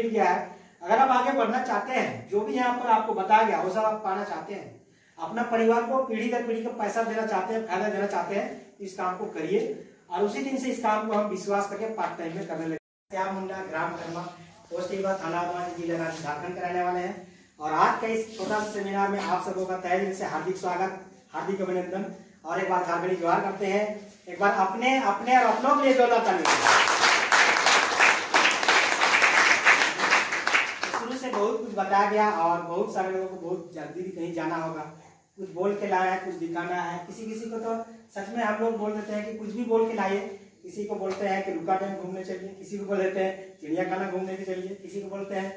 क्या है, अगर आप आगे बढ़ना चाहते हैं, जो भी यहाँ पर आपको बताया गया वो सब आप पाना चाहते हैं, अपना परिवार को पीढ़ी दर पीढ़ी का पैसा देना चाहते हैं, फायदा देना चाहते हैं, इस काम को करिए। और उसी दिन से इस काम को हम विश्वास करके पार्ट टाइम में करने लगे। श्याम मुंडा, ग्राम कर्मा, पोस्ट थाना जिला झारखंड के रहने वाले हैं। और आज का इस छोटा सा सेमिनार में आप सबों का तहे दिल से हार्दिक स्वागत, हार्दिक अभिनंदन। और एक बार झारखंडी जोहार करते हैं, एक बार अपने और अपनों के लिए जोरदार ताली। से बहुत कुछ बताया गया और बहुत सारे लोगों को बहुत जल्दी भी कहीं जाना होगा, कुछ बोल के लाया है, कुछ दिखाना है। किसी को तो सच में हम लोग बोल देते हैं कि कुछ भी बोल के लाइए। किसी को बोलते हैं कि रुका डैम घूमने चलिए, किसी को बोल देते हैं चिड़ियाखाना घूमने के चलिए, किसी को बोलते हैं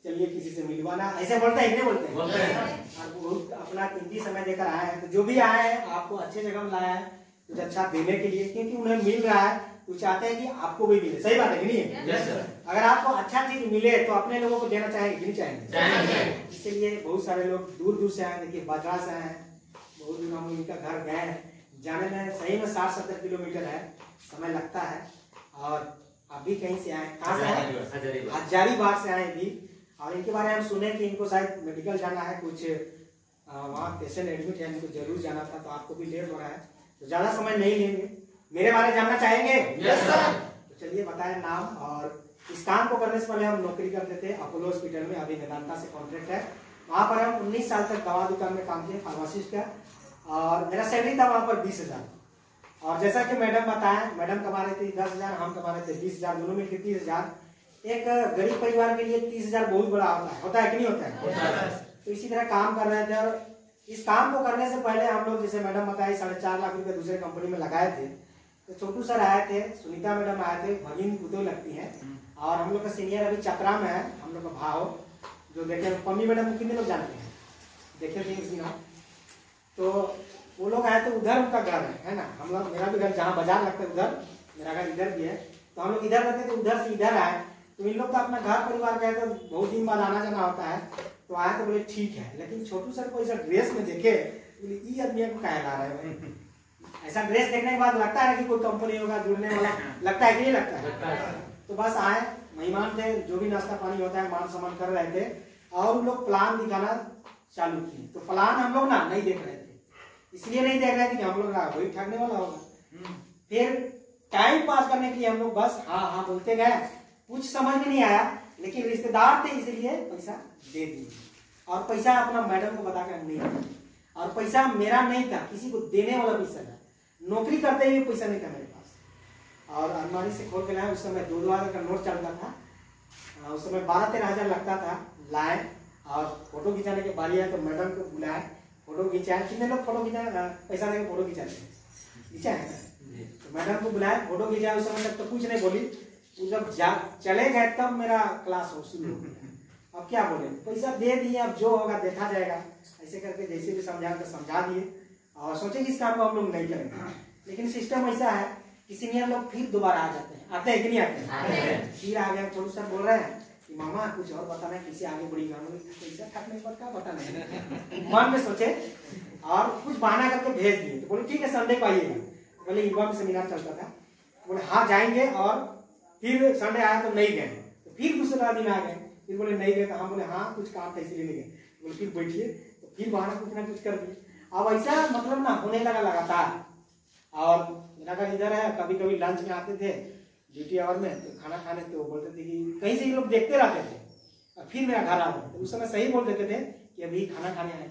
चलिए किसी से मिलवाना, ऐसे बोलते हैं, नहीं बोलते हैं। और बहुत अपना कीमती समय देकर आए हैं। तो जो भी आए हैं आपको अच्छे जगह में लाया है, कुछ अच्छा देने के लिए, क्योंकि उन्हें मिल रहा है तो चाहते हैं कि आपको भी मिले। सही बात है कि नहीं है? yes, अगर आपको अच्छा चीज मिले तो अपने लोगों को देना चाहेंगे कि नहीं चाहेंगे? इसलिए बहुत सारे लोग दूर दूर से आए, देखिए बाजरा से आए हैं, बहुत दूर हम उनका घर गए हैं। जाने में सही में 60-70 किलोमीटर है, समय लगता है। और अभी कहीं से आए, कहाँ से आए? हजारीबाग से आए भी। और इनके बारे में हम सुने कि इनको शायद मेडिकल जाना है, कुछ वहाँ पेशेंट एडमिट है, इनको जरूर जाना था। तो आपको भी लेट हो रहा है, तो ज्यादा समय नहीं लेंगे। मेरे बारे जानना चाहेंगे? Yes sir. तो चलिए बताएं नाम। और इस काम को करने से पहले हम नौकरी करते थे अपोलो हॉस्पिटल में, अभी वेदांता से कॉन्ट्रैक्ट है। वहाँ पर हम 19 साल तक दवा दुकान में काम किए, फार्मासिस्ट का। और मेरा सैलरी था वहाँ पर 20,000। और जैसा कि मैडम बताएं, मैडम कमा रहे थे 10,000, हम कमा रहे थे 20,000, दोनों मिलकर 30,000। एक गरीब परिवार के लिए 30,000 बहुत बड़ा होता है कि नहीं होता है? तो इसी तरह काम कर रहे थे। और इस काम को करने से पहले हम लोग, जैसे मैडम बताई, 4.5 लाख रुपए दूसरे कंपनी में लगाए थे। तो छोटू सर आए थे, सुनीता मैडम आए थे, भगिन पुतो लगती हैं। और हम लोग का सीनियर अभी चतरा में है, हम लोग का भाव, जो देखे पम्मी मैडम को कितने लोग जानते हैं, देखे थे उस दिन। तो वो लोग आए थे, उधर उनका घर है ना। हम लोग, मेरा भी घर जहाँ बाजार लगता है उधर, मेरा घर इधर भी है। तो हम लोग इधर रहते थे, उधर से इधर आए। तो इन लोग तो अपना घर परिवार गए, तो बहुत दिन बाद आना जाना होता है। तो आए तो बोले ठीक है, लेकिन छोटू सर को ऐसा ड्रेस में देखे, बोले ये आदमी को क्या ला रहे हैं। ऐसा ड्रेस देखने के बाद लगता है कि कोई कंपनी होगा जुड़ने वाला, लगता है कि नहीं लगता है? तो बस आए, मेहमान थे, जो भी नाश्ता पानी होता है मान सम्मान कर रहे थे। और उन लोग प्लान दिखाना चालू किए। तो प्लान हम लोग ना नहीं देख रहे थे, इसलिए नहीं देख रहे थे कि हम लोग वही ठगने वाला होगा। फिर टाइम पास करने के लिए हम लोग बस हाँ हाँ बोलते गए। कुछ समझ में नहीं आया, लेकिन रिश्तेदार थे इसलिए पैसा दे दिए। और पैसा अपना मैडम को बताकर नहीं दिया। और पैसा मेरा नहीं था, किसी को देने वाला पैसा था। नौकरी करते हुए पैसा नहीं था मेरे पास। और अलमारी से खोल के लाए, उस समय 2,000 का नोट चलता था। उस समय 12-13 हजार लगता था। लाए और फोटो खिंचाने के बारी है, तो मैडम को बुलाए, फोटो खिंचाए। कितने लोग फोटो खिंचाए, पैसा देकर फोटो खिंचाते हैं? तो मैडम को बुलाए, फोटो खिंचाए। उस समय तक तो कुछ नहीं बोली। जब चले गए तब मेरा क्लास हो शुरू हो गया। अब क्या बोले, पैसा दे दिए, अब जो होगा देखा जाएगा। ऐसे करके जैसे भी समझा दिए। और सोचे कि इस काम को हम लोग नहीं करेंगे। लेकिन सिस्टम ऐसा है कि सीनियर लोग फिर दोबारा आ जाते हैं। आते हैं कि नहीं आते हैं? फिर आ गए, छोटू सर बोल रहे हैं कि मामा कुछ और बताना है, किसी आगे बढ़ी पैसा ठगने पर क्या बताना है। मन में सोचे और कुछ बहाना करके भेज दिए। तो बोले ठीक है, संडे को आइएगा। बोले युवा में सेमिनार चलता था। बोले हाँ जाएंगे। और फिर संडे आया तो नहीं गए। तो फिर दूसरा दिन आ गए, फिर बोले नहीं गए। तो हम बोले हाँ कुछ काम था इसलिए नहीं गए। बोले फिर बैठिए। तो फिर बहाना कुछ ना कुछ कर दिए। अब ऐसा मतलब ना होने लगा लगातार। और मेरा घर इधर है, कभी कभी लंच में आते थे ड्यूटी आवर में, तो खाना खाने, तो बोलते थे कि कहीं से ये लोग देखते रहते थे। और फिर मेरा घर आते थे, उस समय सही बोल देते थे कि अभी खाना खाने आए,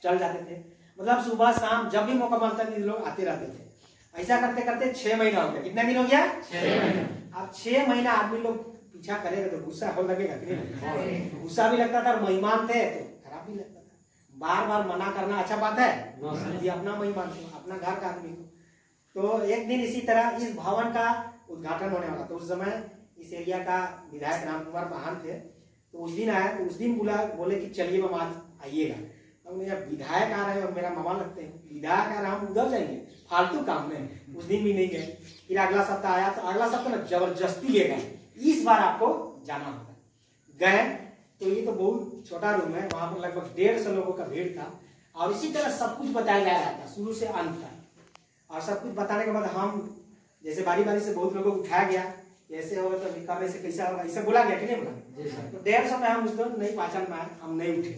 चल जाते थे। मतलब सुबह शाम जब भी मौका मिलता था लोग आते रहते थे। ऐसा करते करते 6 महीना हो गया। कितना दिन हो गया? 6 महीना। अब 6 महीना आदमी लोग पीछा करेगा तो गुस्सा हो लगेगा कि नहीं? गुस्सा भी लगता था, और मेहमान थे तो खराब भी लगता था। बार बार मना करना अच्छा बात है? ये अपना मेहमान थे, अपना घर का आदमी। तो एक दिन इसी तरह इस भवन का उद्घाटन होने वाला। तो उस समय इस एरिया का विधायक राम कुमार महान थे। तो उस दिन आया, तो उस दिन बोले कि चलिए मामा आज आइएगा। तो जब विधायक आ रहे हैं और मेरा मामा लगते हैं, विधायक आ रहा हम उधर जाएंगे फालतू काम में। उस दिन भी नहीं गए। फिर अगला सप्ताह आया, तो अगला सप्ताह ना जबरदस्ती ले गए, इस बार आपको जाना होगा। गए तो ये तो बहुत छोटा रूम है, वहां पर लगभग 150 लोगों का भीड़ था। और इसी तरह सब कुछ बताया जा रहा था शुरू से अंत तक। और सब कुछ बताने के बाद हम जैसे बारी बारी से बहुत लोगों को उठाया गया ऐसे होगा तो करने से कैसा होगा, ऐसा बोला गया कि नहीं बोला। तो 150 में हम उसको नहीं पहचान में आए, हम नहीं उठे।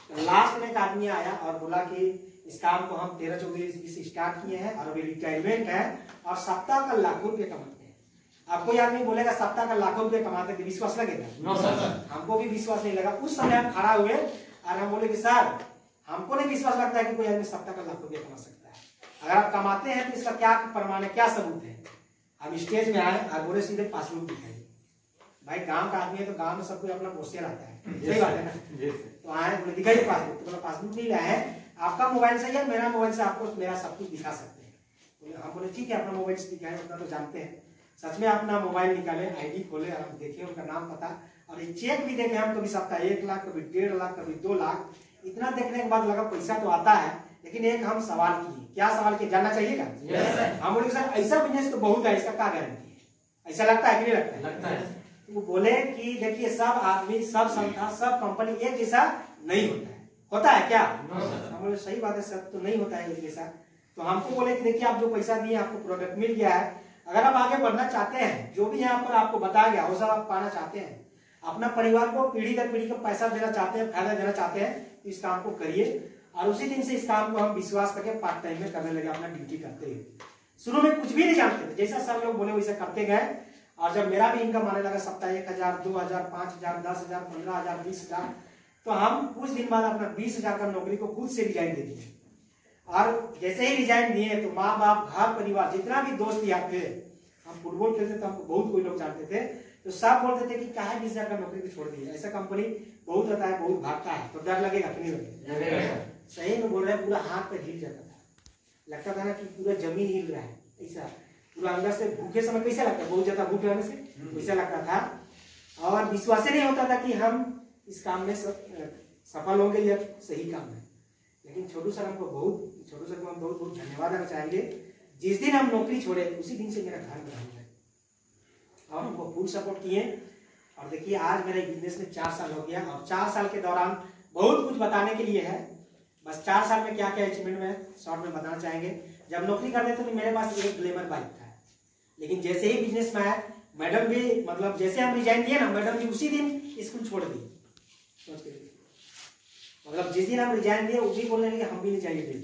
तो लास्ट में एक आदमी आया और बोला कि इस काम को हम 13-14 स्टार्ट किए हैं और अभी रिटायरमेंट है और सप्ताह का लाखों रुपये कमाते हैं। अब कोई आदमी बोलेगा सप्ताह का लाखों रुपये कमाते हैं, विश्वास लगेगा? नो सर, हमको भी विश्वास नहीं लगा। उस समय हम खड़ा हुए और हम बोले कि सर हमको नहीं विश्वास लगता है कि कोई आदमी सप्ताह का लाखों रुपये कमा सकता है। अगर आप कमाते हैं तो इसका क्या प्रमाण है, क्या सबूत है? हम स्टेज में आए और बोले सीधे पासबुक दिखाइए। भाई गांव का आदमी है तो गांव में सब कोई अपना पोस्टर आता है, सही बात है ना। तो आए बोले दिखाइए पासबुक, तो बोला पासबुक नहीं लाए हैं, आपका मोबाइल से या मेरा मोबाइल से आपको मेरा सब कुछ दिखा सकते हैं। बोले हम बोले ठीक है अपना मोबाइल से दिखाएं, उतना तो जानते हैं। सच में अपना मोबाइल निकाले, आईडी खोले और हम देखे उनका नाम पता और एक चेक भी देखे हम, कभी सप्ताह 1 लाख, कभी 1.5 लाख, कभी 2 लाख। इतना देखने के बाद लगा पैसा तो आता है, लेकिन एक हम सवाल किए। क्या सवाल किए जानना चाहिएगा? हम बोले सर ऐसा बिजनेस तो बहुत है, इसका क्या गारंटी है? ऐसा लगता है कि नहीं लगता है? लगता है। वो बोले कि देखिए सब आदमी, सब संस्था, सब कंपनी एक जैसा नहीं होता है। होता है क्या? हम बोले सही बात है, सब तो नहीं होता है एक जैसा। तो हमको बोले कि देखिए आप जो पैसा दिए आपको प्रोडक्ट मिल गया है, अगर आप आगे बढ़ना चाहते हैं, जो भी यहाँ पर आपको बताया गया वो सब आप पाना चाहते हैं, अपना परिवार को पीढ़ी दर पीढ़ी का पैसा देना चाहते हैं, फायदा देना चाहते हैं, तो इस काम को करिए। और उसी दिन से इस काम को हम विश्वास करके पार्ट टाइम में करने लगे, अपना ड्यूटी करते हुए। शुरू में कुछ भी नहीं जानते थे, जैसा सब लोग बोले वैसा करते गए। और जब मेरा भी इनकम आने लगा सप्ताह 1000, 2000, 5000, 10,000, 15,000, 20,000, तो हम कुछ दिन बाद अपना 20,000 का नौकरी को खुद से रिजाइन दे दिए। और जैसे ही रिजाइन दिए तो माँ बाप, घर परिवार, जितना भी दोस्त यार थे, हम फुटबॉल खेलते थे, हमको बहुत कोई लोग जानते थे, तो सब बोलते थे कि क्या है 20,000 का नौकरी को छोड़ दिए, ऐसा कंपनी बहुत रहता है, बहुत भागता है, तो डर लगेगा कि नहीं लगेगा? सही में बोल रहे हैं, पूरा हाथ पे हिल जाता था, लगता था ना कि पूरा जमीन हिल रहा है, ऐसा पूरा अंदर से। भूखे समय कैसा लगता है, बहुत ज्यादा भूख लगने से वैसा लगता था। और विश्वास ही नहीं होता था कि हम इस काम में सफल होंगे, या सही काम है। लेकिन छोटू सर को हम बहुत बहुत धन्यवाद देना चाहेंगे। जिस दिन हम नौकरी छोड़े उसी दिन से मेरा घर बना हुआ है और हमको फुल सपोर्ट किए। और देखिए आज मेरे बिजनेस में 4 साल हो गया और 4 साल के दौरान बहुत कुछ बताने के लिए है। बस 4 साल में क्या क्या अचीवमेंट में शॉर्ट में बताना चाहेंगे। जब नौकरी करते थे तो मेरे पास एक ग्लैमर बाइक था, लेकिन जैसे ही बिजनेस में आया, मैडम भी मतलब जैसे हम रिजाइन दिए ना, मैडम भी उसी दिन स्कूल छोड़ दी। मतलब जिस दिन हम रिजाइन दिए उसी बोलने लगे हम भी नहीं चाहिए।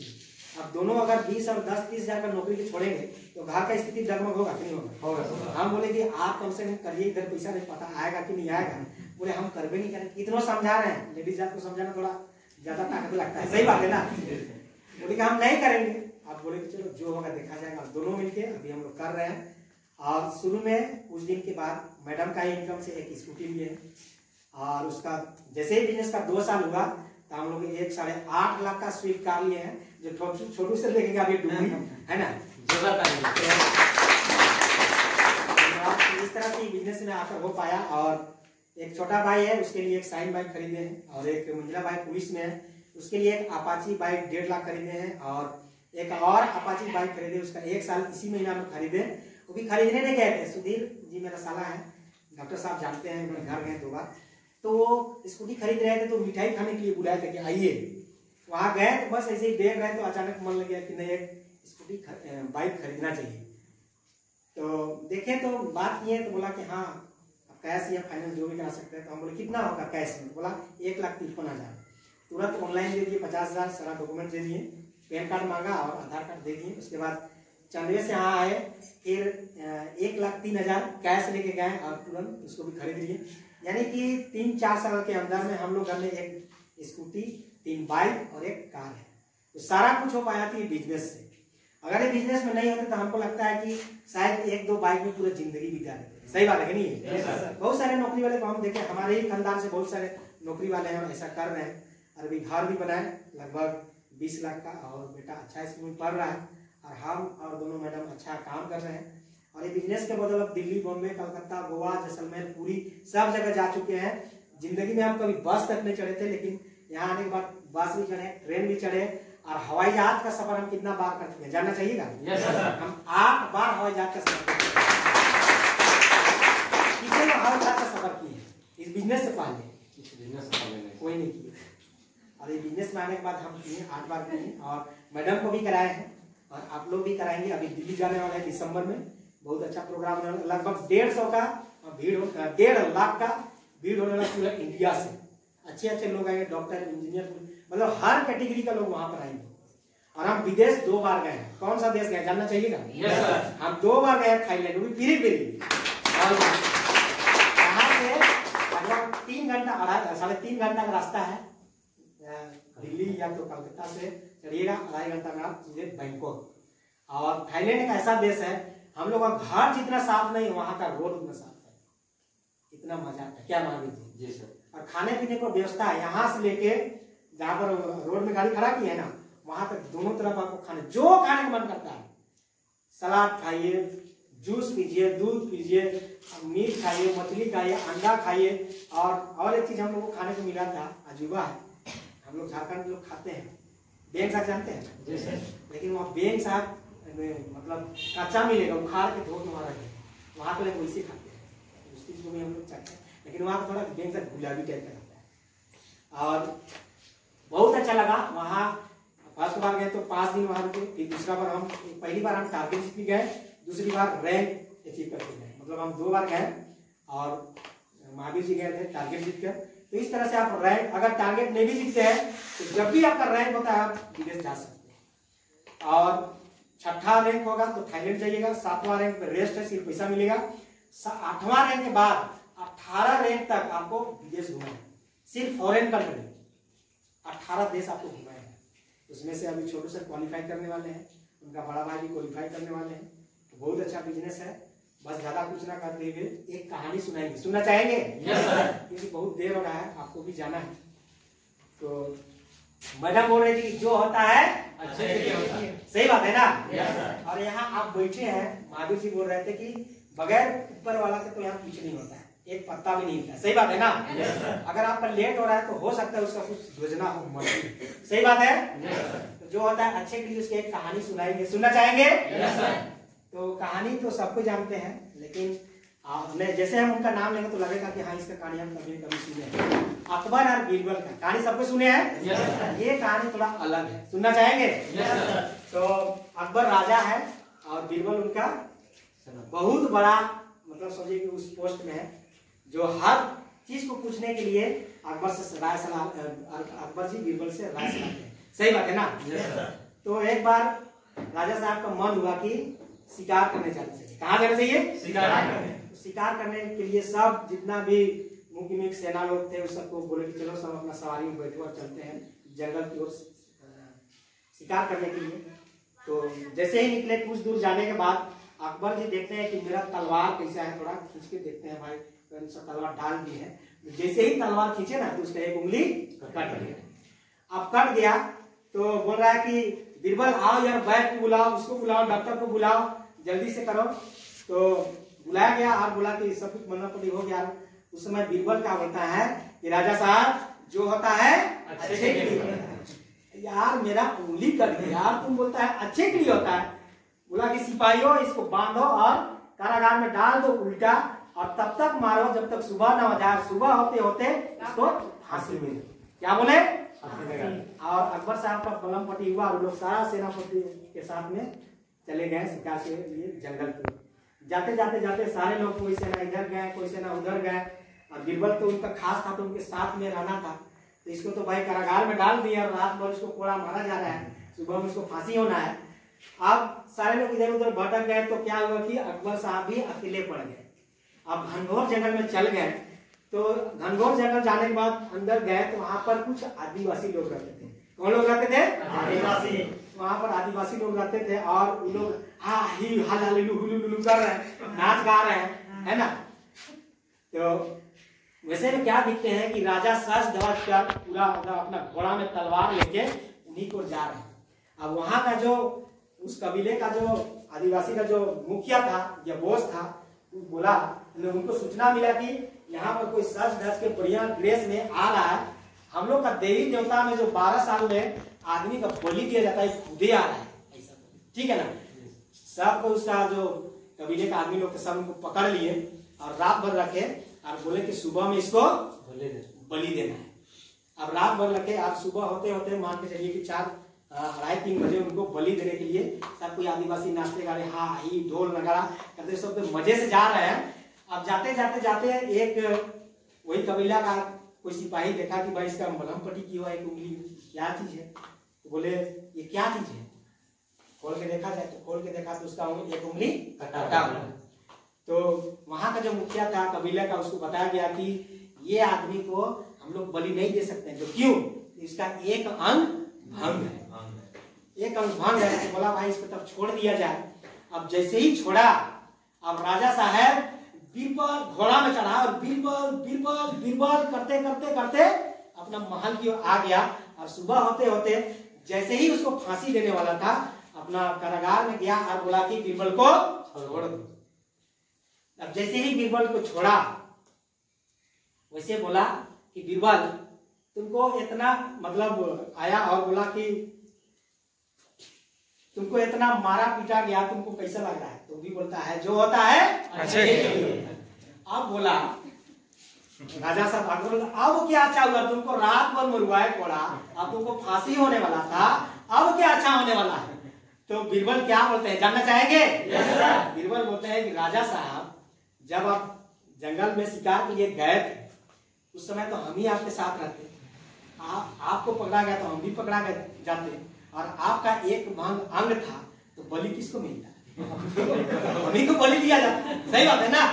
अब दोनों अगर 20 और 10-30,000 का नौकरी के छोड़ेंगे तो घर का स्थिति डगमग होगा कि नहीं होगा? हम बोले कि आप कम से कम करिए, इधर पैसा नहीं पता आएगा कि नहीं आएगा। बोले हम करबे नहीं करेंगे, इतना समझा रहे हैं। लेडीज जात को समझाना थोड़ा ज्यादा ताकत लगता है, सही बात है ना। बोले कि हम नहीं करेंगे। आप बोले कि चलो जो होगा देखा जाएगा। दोनों मिलके अभी हम लोग कर रहे हैं। और शुरू में कुछ दिन के बाद मैडम का इनकम से एक स्कूटी लिए और उसका जैसे ही बिजनेस का 2 साल हुआ तो हम लोग 1.5 लाख का स्विफ्ट कार लिए हैं, जो छोटू से लेके अभी डूबी है ना। इस तरह से बिजनेस में आकर हो पाया। और एक छोटा भाई है, उसके लिए एक शाइन बाइक खरीदे हैं और एक मंजिला बाइक पुलिस में है, उसके लिए एक अपाची बाइक 1.5 लाख खरीदे हैं और एक और अपाची बाइक खरीदे, उसका 1 साल इसी महीना में खरीदे। वो भी खरीदने नहीं गए थे, सुधीर जी मेरा साला है, डॉक्टर साहब जानते हैं, उन्होंने घर गए 2 बार। तो वो स्कूटी खरीद रहे थे तो मिठाई खाने के लिए बुलाए थे कि आइए। वहां गए तो बस ऐसे ही देख रहे तो अचानक मन लग गया कि नहीं एक स्कूटी बाइक खरीदना चाहिए। तो देखे तो बात किए तो बोला कि हाँ कैश या फाइनेंस जो भी करा सकते हैं। तो हम बोले कितना होगा कैश में? तो बोला 1,53,000। तुरंत ऑनलाइन दे दिए 50,000, सारा डॉक्यूमेंट दे दिए, पैन कार्ड मांगा और आधार कार्ड दे दिए। उसके बाद चंदवे से यहाँ आए, फिर 1,03,000 कैश लेके गए और तुरंत उसको भी खरीद लिए। यानी कि 3-4 साल के अंदर में हम लोग घर में एक स्कूटी, 3 बाइक और एक कार है। तो सारा कुछ हो पाया थी बिजनेस से। अगर ये बिजनेस में नहीं होते तो हमको लगता है कि शायद 1-2 बाइक में पूरा जिंदगी बिता देते। सही बात है कि नहीं? बहुत सारे नौकरी वाले को हम देखे, हमारे ही खानदान से बहुत सारे नौकरी वाले हैं, ऐसा कर रहे हैं। और अभी घर भी बनाए लगभग 20 लाख का और बेटा अच्छा स्कूल में पढ़ रहा है और हम और दोनों मैडम अच्छा काम कर रहे हैं। और ये बिजनेस के बदौलत दिल्ली, बॉम्बे, कलकत्ता, गोवा, जैसलमेर, पूरी सब जगह जा चुके हैं। जिंदगी में हम कभी बस तक नहीं चढ़े थे, लेकिन यहाँ आने के बाद बस भी चढ़े, ट्रेन भी चढ़े और हवाई जहाज का सफर हम कितना बार कर चुके हैं जानना चाहिएगा? हम 8 बार हवाई जहाज का सफर किए। कितने लोग हवाई जहाज का सफर किए इस बिजनेस से पहले? कोई नहीं किए। और ये बिजनेस में आने के बाद हम किए, 8 बार किए और मैडम को भी कराए हैं और आप लोग भी कराएंगे। अभी दिल्ली जाने वाले हैं दिसंबर में, बहुत अच्छा प्रोग्राम होने वाला, लगभग 150 का भीड़, 1.5 लाख का भीड़ होने वाला पूरा इंडिया से। अच्छे अच्छे लोग आएंगे, डॉक्टर, इंजीनियर, मतलब हर कैटेगरी का लोग वहां पर आएंगे। और हम विदेश 2 बार गए हैं। कौन सा देश गए जानना चाहिएगा? Yes sir. हम 2 बार गए थाईलैंड, वो भी पीरी। और यहाँ से लगभग 3 घंटा 3.5 घंटा का रास्ता है। दिल्ली या तो कलकत्ता से चढ़िएगा, 2.5 घंटा में आप सीधे बैंकॉक। और थाईलैंड एक ऐसा देश है, हम लोग का घर जितना साफ नहीं, वहां का रोड उतना साफ है, इतना मजा आता है। क्या महावीर जी? जी सर। और खाने पीने को व्यवस्था है, यहाँ से लेके जहाँ पर रोड में गाड़ी खड़ा की है ना, वहां तक दोनों तरफ आपको खाने जो खाने का मन करता है, सलाद खाइए, जूस पीजिए, दूध पीजिए, मीट खाइए, मछली खाइए, अंडा खाइए। और एक चीज हम लोग को खाने को मिला था, अजूबा है, हम लोग झारखंड लोग खाते हैं, बेंग साग जानते हैं? जी सर। लेकिन वहाँ बेंग साग मतलब कच्चा मिलेगा, उखाड़ के धो के वहाँ रखे, वहाँ पे लोग वैसे खाते हैं, उस चीज को भी हम लोग चाहते हैं। लेकिन वहाँ का थोड़ा बेंग साग गुलाबी टाइप का रहता है। और बहुत अच्छा लगा वहाँ। फर्स्ट बार गए तो 5 दिन वहाँ रुके, फिर दूसरा बार हम, पहली बार हम टारगेट जीत के गए, दूसरी बार रैंक अचीव करके गए। मतलब हम 2 बार गए और महावीर जी गए थे टारगेट जीत कर। तो इस तरह से आप रैंक, अगर टारगेट नहीं भी जीतते हैं तो जब भी आपका रैंक होता है आप विदेश जा सकते हैं। और 6ठा रैंक होगा तो थाईलैंड जाइएगा, 7वां रैंक पे रेस्ट है, सिर्फ पैसा मिलेगा। 8वां रैंक के बाद 18 रैंक तक आपको विदेश घुमाना है, सिर्फ फॉरेन कंट्री 18 देश आपको घुमाना है। उसमें से अभी छोटू सर क्वालिफाई करने वाले हैं, उनका बड़ा भाई भी क्वालिफाई करने वाले हैं। तो बहुत अच्छा बिजनेस है। बस ज्यादा कुछ ना करते हुए एक कहानी सुनाएंगे, सुनना चाहेंगे? Yes sir. क्योंकि बहुत देर हो रहा है, आपको भी जाना है। तो मैडम बोल रही थी कि जो होता है अच्छे के लिए होता है। सही बात है ना? Yes sir. और यहाँ आप बैठे हैं, महावीर जी बोल रहे थे कि बगैर ऊपर वाला के तो यहाँ कुछ नहीं होता है, एक पत्ता भी नहीं हिलता। सही बात है ना? Yes sir. अगर आपका लेट हो रहा है तो हो सकता है उसका कुछ योजना हो, मर्जी। सही बात है? Yes sir. तो जो होता है अच्छे के लिए उसकी एक कहानी सुनाएंगे, सुनना चाहेंगे? Yes sir. तो कहानी तो सबको जानते हैं, लेकिन जैसे हम उनका नाम लेंगे तो लगेगा कि हाँ इसका कहानी हम कभी कभी सुने हैं। अकबर और बीरबल का कहानी सबको सुने हैं? Yes sir. ये कहानी थोड़ा अलग है, सुनना चाहेंगे? Yes sir. तो अकबर राजा है और बीरबल उनका बहुत बड़ा, मतलब समझिए कि उस पोस्ट में है जो हर चीज को पूछने के लिए अकबर से राय सलाह, अकबर जी बीरबल से राय सलाह हैं। सही बात है ना? Yes sir. तो एक बार राजा साहब का मन हुआ कि शिकार करने जाना चाहिए। कहाँ जाना चाहिए? शिकार करने। तो शिकार करने के लिए सब जितना भी मुख्य सेना लोग थे उस सबको बोले कि चलो सब अपना सवारी में बैठो और चलते हैं जंगल की ओर शिकार करने के लिए। तो जैसे ही निकले कुछ दूर जाने के बाद अकबर जी देखते हैं कि मेरा तलवार कैसा है, थोड़ा खींच के देखते हैं, भाई कौन सा तलवार डाल दी है। जैसे ही तलवार खींचे ना तो उसका एक उंगली कट गया। अब कट गया तो बोल रहा है कि बीरबल आओ यार, बैठ को बुलाओ, उसको बुलाओ, डॉक्टर को बुलाओ, जल्दी से करो। तो बुलाया गया और बोला कि सब कुछ मना पड़ी हो गया। उस समय बीरबल क्या बोलता है कि राजा साहब जो होता है अच्छे के लिए होता है। यार मेरा उंगली कट गया, यार तुम बोलता है अच्छे के लिए होता है। बोला कि सिपाहियों इसको बांधो और कारागार में डाल दो उल्टा, और तब तक मारो जब तक सुबह ना हो जाए। सुबह होते होते इसको फांसी मिले। क्या बोले? और अकबर साहब का बलम पट्टी हुआ और लोग सारा सेनापति के साथ में चले गए शिकार के लिए जंगल की। जाते जाते जाते सारे लोग, कोई सेना इधर गए, कोई सेना उधर गए, और बीरबल तो उनका खास था तो उनके साथ में रहना था। तो इसको तो भाई कारागार में डाल दिया और रात भर इसको कोड़ा मारा जा रहा है, सुबह में इसको फांसी होना है। अब सारे लोग इधर उधर भटक गए तो क्या हुआ कि अकबर साहब भी अकेले पड़ गए। अब घनघोर जंगल में चल गए। तो घनघोर जंगल जाने के बाद अंदर गए तो वहां पर कुछ आदिवासी लोग रहते थे। कौन लोग रहते थे? आदिवासी। वहां पर आदिवासी लोग रहते थे और उन लोग हा ही हल्लू हुलू कर रहे हैं, नाच गा रहे हैं, है ना? तो वैसे में क्या दिखते हैं कि राजा सज धज कर पूरा अपना घोड़ा में तलवार लेके उन्हीं को जा रहे हैं। अब वहां का जो उस कबीले का जो आदिवासी का जो मुखिया था या बॉस था, वो बोला, उनको सूचना मिला कि यहाँ पर कोई सज धज के बढ़िया ड्रेस में आ रहा है। हम लोग का देवी देवता में जो 12 साल में आदमी का बलि दिया जाता है खुदे आ रहा है, ऐसा ठीक है ना? सबको उसका जो कबीले का आदमी लोग सब उनको पकड़ लिए और रात भर रखे और बोले कि सुबह में इसको बलि देना है। अब रात भर रखे और सुबह होते होते मान के चलिए कि 4 2:30-3 बजे उनको बलि देने के लिए सब कोई आदिवासी नाचते गा रहे, हाँ ही ढोल नगाड़ा करते सब मजे से जा रहे हैं। अब जाते जाते जाते एक वही कबीला का कोई सिपाही देखा कि भाई इसका मलहम पट्टी की हुआ एक उंगली क्या चीज है, तो बोले ये क्या चीज है, खोल के देखा जाए तो खोल के देखा तो उसका एक उंगली कटा हुआ। तो वहां का जो मुखिया था कबीला का उसको बताया गया कि ये आदमी को हम लोग बलि नहीं दे सकते हैं, तो क्यों, इसका एक अंग भंग है, एक अंग भंग है। तो बोला भाई इसको तब छोड़ दिया जाए। अब जैसे ही छोड़ा, अब राजा साहब बीरबल घोड़ा में चढ़ा और बीरबल बीरबल बीरबल करते करते करते अपना महल की ओर आ गया। और सुबह होते होते जैसे ही उसको फांसी देने वाला था, अपना कारागार में गया और बोला कि बीरबल को छोड़ दो। अब जैसे ही बीरबल को छोड़ा, वैसे बोला कि बीरबल तुमको इतना मतलब आया और बोला कि तुमको इतना मारा पीटा गया, तुमको कैसा लग रहा है, तो भी बोलता है जो होता है अच्छे के लिए। अब बोला राजा साहब बोला अब क्या अच्छा हुआ, तुमको रात भर मरवाए पड़ा, अब तुमको फांसी होने वाला था, अब क्या अच्छा होने वाला है। तो बीरबल क्या बोलते हैं, जानना चाहेंगे? बीरबल बोलते हैं कि राजा साहब जब आप जंगल में शिकार के लिए गए थे उस समय तो हम ही आपके साथ रहते, आपको पकड़ा गया तो हम भी पकड़ा गए जाते, और आपका एक अंग था तो बलि किसको मिलता, हम ही को बलि दिया जाता। सही बात है ना?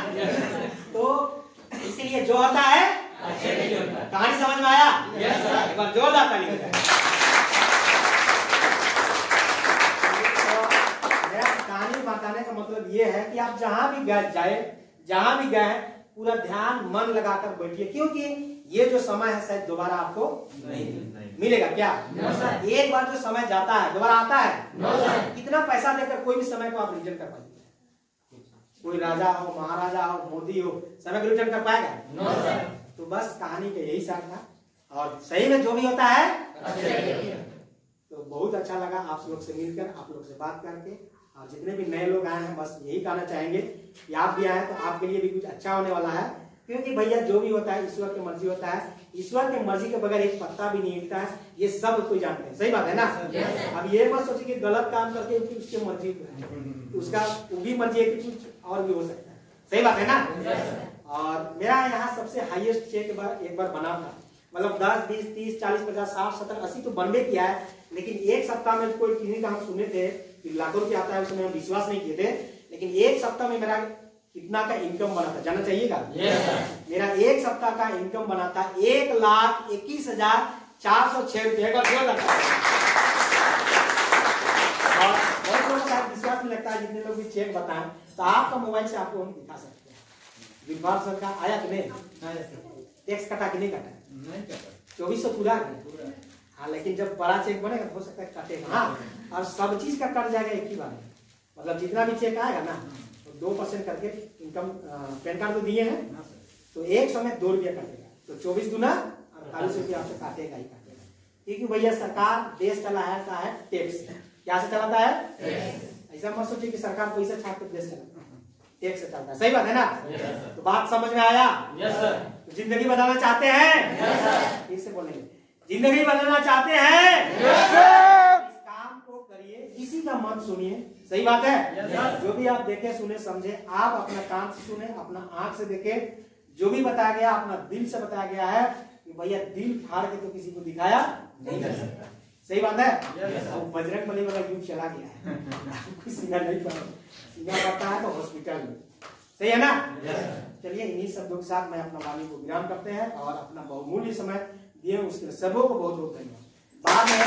तो इसीलिए जो होता है कहानी समझ में आया? एक बार जोरदार ताली बजाएं। कहानी बताने का मतलब ये है कि आप जहां भी गए पूरा ध्यान मन लगाकर बैठिए, क्योंकि ये जो समय है शायद दोबारा आपको नहीं मिलेगा। क्या एक बार जो समय जाता है दोबारा आता है? कितना पैसा देकर कोई भी समय को आप रिटर्न कर पाएंगे? कोई राजा हो, महाराजा हो, मोदी हो, समय को रिटर्न कर पाएगा? तो बस कहानी का यही सार था, और सही में जो भी होता है तो बहुत अच्छा लगा आप लोग से मिलकर, आप लोग से बात करके। और जितने भी नए लोग आए हैं बस यही कहना चाहेंगे कि आप भी आए तो आपके लिए भी कुछ अच्छा होने वाला है, क्योंकि भैया जो भी होता है ईश्वर की मर्जी होता है, ईश्वर की मर्जी के बगैर एक पत्ता भी नहीं हिलता है, ये सब कोई जानते हैं। सही बात है ना? अब ये मत सोचिए कि गलत काम करके उसकी मर्जी है, उसका वो भी मर्जी है कि कुछ और भी हो सकता है। सही बात है ना? और मेरा यहाँ सबसे हाईएस्ट चेक एक बार बना था, मतलब 10, 20, 30, 40, 50, 60, 70, 80 तो बनने किया है, लेकिन एक सप्ताह में कोई किसी का हम सुने थे कि लाखों रुपया आता है, उसमें हम विश्वास नहीं किए थे, लेकिन एक सप्ताह में मेरा कितना का इनकम बना था जानना चाहिएगा? मेरा एक सप्ताह का इनकम बना था 1,21,406 रुपये का। और बहुत लोगों का विश्वास नहीं लगता है, जितने लोग भी चेक बताएं तो आपका मोबाइल से आपको हम दिखा सकते हैं। विभाग सर का आया कि नहीं, टैक्स कटा कि नहीं कटा? 2400 पूरा है। हाँ, लेकिन जब बड़ा चेक बनेगा तो हो सकता है कटेगा। हाँ, और सब चीज का कट जाएगा एक ही बार, मतलब जितना भी चेक आएगा ना तो 2% करके इनकम। पैन कार्ड तो दिए हैं, तो एक समय 2 रुपया कटेगा, तो 24 दूना 48 रुपया आपसे काटेगा ही काटेगा, क्योंकि भैया सरकार देश चलाता है टैक्स। क्या से चलाता है? ऐसा मत सोचिए कि सरकार पैसा छाप कर देश चलाता है, टैक्स से चलता है। सही बात है ना? तो बात समझ में आया? तो जिंदगी बदलना चाहते हैं? फिर से बोलेंगे, जिंदगी बदलना चाहते हैं? इस काम को करिए, किसी का मत सुनिए। सही बात है? जो भी आप देखे सुने समझे, आप अपना कान से सुने, अपना आंख से देखे, जो भी बताया गया अपना दिल से बताया गया है कि भैया दिल फाड़ के तो किसी को दिखाया नहीं जा सकता। सही बात है? अब बजरंगबली वाला युग चला गया है, कुछ सीना नहीं पड़ा, सीना पड़ता है तो हॉस्पिटल में। सही है ना? चलिए इन्हीं शब्दों के साथ मैं अपना वाणी को विराम करते हैं, और अपना बहुमूल्य समय दिए उसके सबों को बहुत बहुत धन्यवाद। बाद में